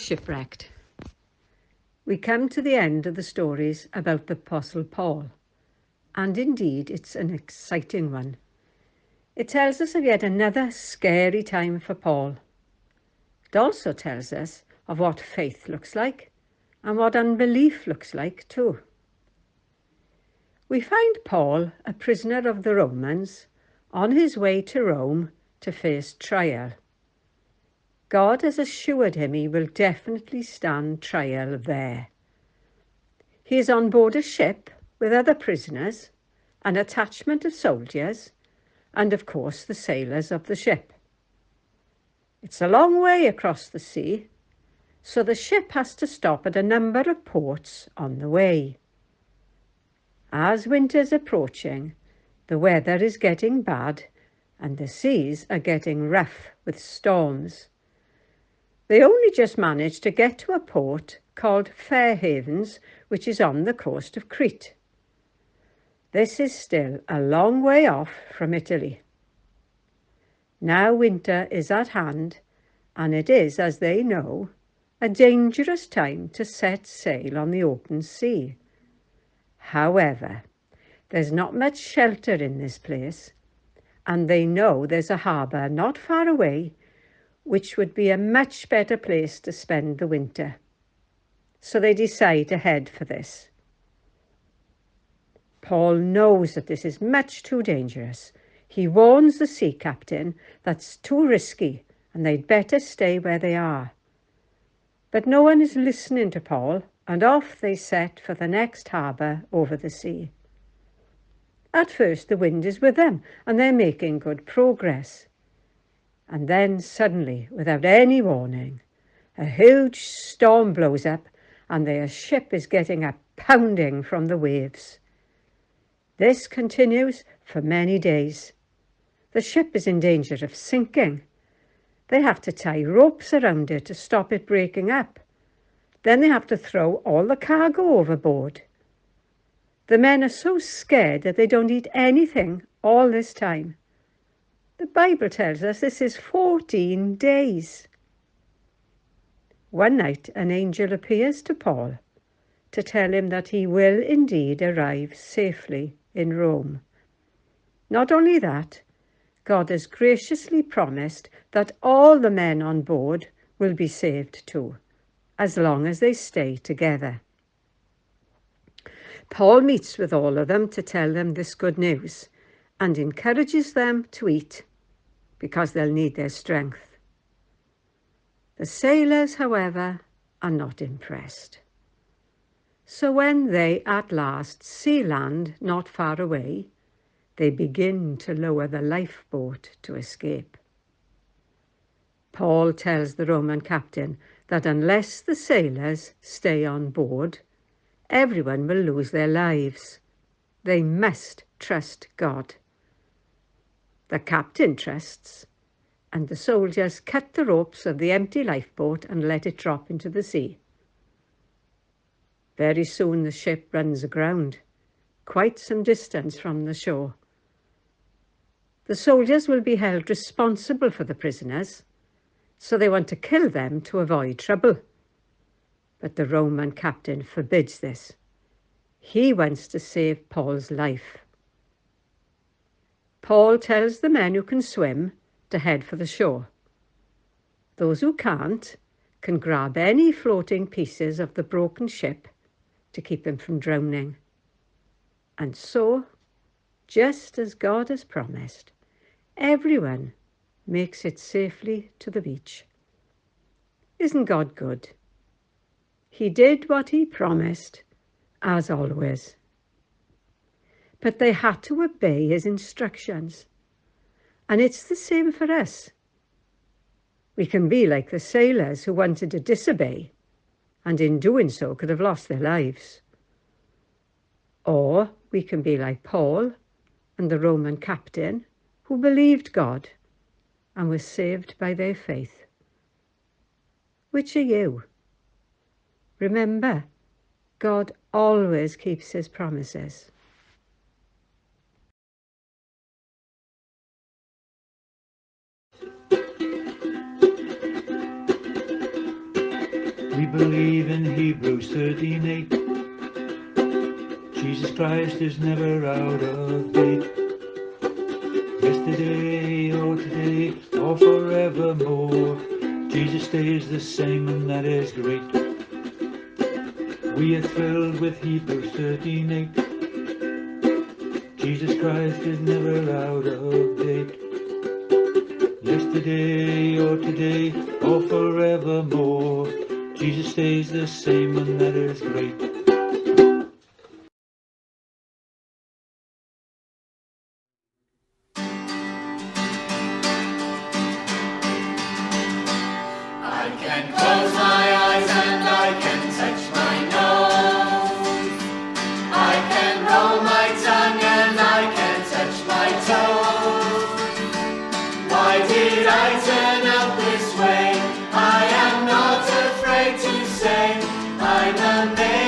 Shipwrecked. We come to the end of the stories about the Apostle Paul, and indeed it's an exciting one. It tells us of yet another scary time for Paul. It also tells us of what faith looks like and what unbelief looks like too. We find Paul, a prisoner of the Romans, on his way to Rome to face trial. God has assured him he will definitely stand trial there. He is on board a ship with other prisoners, an attachment of soldiers, and of course the sailors of the ship. It's a long way across the sea, so the ship has to stop at a number of ports on the way. As winter's approaching, the weather is getting bad and the seas are getting rough with storms. They only just managed to get to a port called Fair Havens, which is on the coast of Crete. This is still a long way off from Italy. Now winter is at hand, and it is, as they know, a dangerous time to set sail on the open sea. However, there's not much shelter in this place, and they know there's a harbour not far away which would be a much better place to spend the winter. So they decide to head for this. Paul knows that this is much too dangerous. He warns the sea captain that's too risky and they'd better stay where they are. But no one is listening to Paul, and off they set for the next harbour over the sea. At first the wind is with them and they're making good progress. And then suddenly, without any warning, a huge storm blows up and their ship is getting a pounding from the waves. This continues for many days. The ship is in danger of sinking. They have to tie ropes around it to stop it breaking up. Then they have to throw all the cargo overboard. The men are so scared that they don't eat anything all this time. The Bible tells us this is 14 days. One night an angel appears to Paul to tell him that he will indeed arrive safely in Rome. Not only that, God has graciously promised that all the men on board will be saved too, as long as they stay together. Paul meets with all of them to tell them this good news and encourages them to eat, because they'll need their strength. The sailors, however, are not impressed. So when they at last see land not far away, they begin to lower the lifeboat to escape. Paul tells the Roman captain that unless the sailors stay on board, everyone will lose their lives. They must trust God. The captain trusts, and the soldiers cut the ropes of the empty lifeboat and let it drop into the sea. Very soon the ship runs aground, quite some distance from the shore. The soldiers will be held responsible for the prisoners, so they want to kill them to avoid trouble. But the Roman captain forbids this. He wants to save Paul's life. Paul tells the men who can swim to head for the shore. Those who can't can grab any floating pieces of the broken ship to keep him from drowning. And so, just as God has promised, everyone makes it safely to the beach. Isn't God good? He did what he promised, as always. But they had to obey his instructions. And it's the same for us. We can be like the sailors who wanted to disobey, and in doing so could have lost their lives. Or we can be like Paul and the Roman captain, who believed God and was saved by their faith. Which are you? Remember, God always keeps his promises. We believe in Hebrews 13:8. Jesus Christ is never out of date. Yesterday or today or forevermore, Jesus stays the same, and that is great. We are thrilled with Hebrews 13:8. Jesus Christ is never out of date. Yesterday or today or forevermore, Jesus stays the same, and that is great. I can close my eyes and I can touch my nose. I can roll my tongue and I can touch my toes. Why did I turn up this way? I am not afraid to say I'm amazed.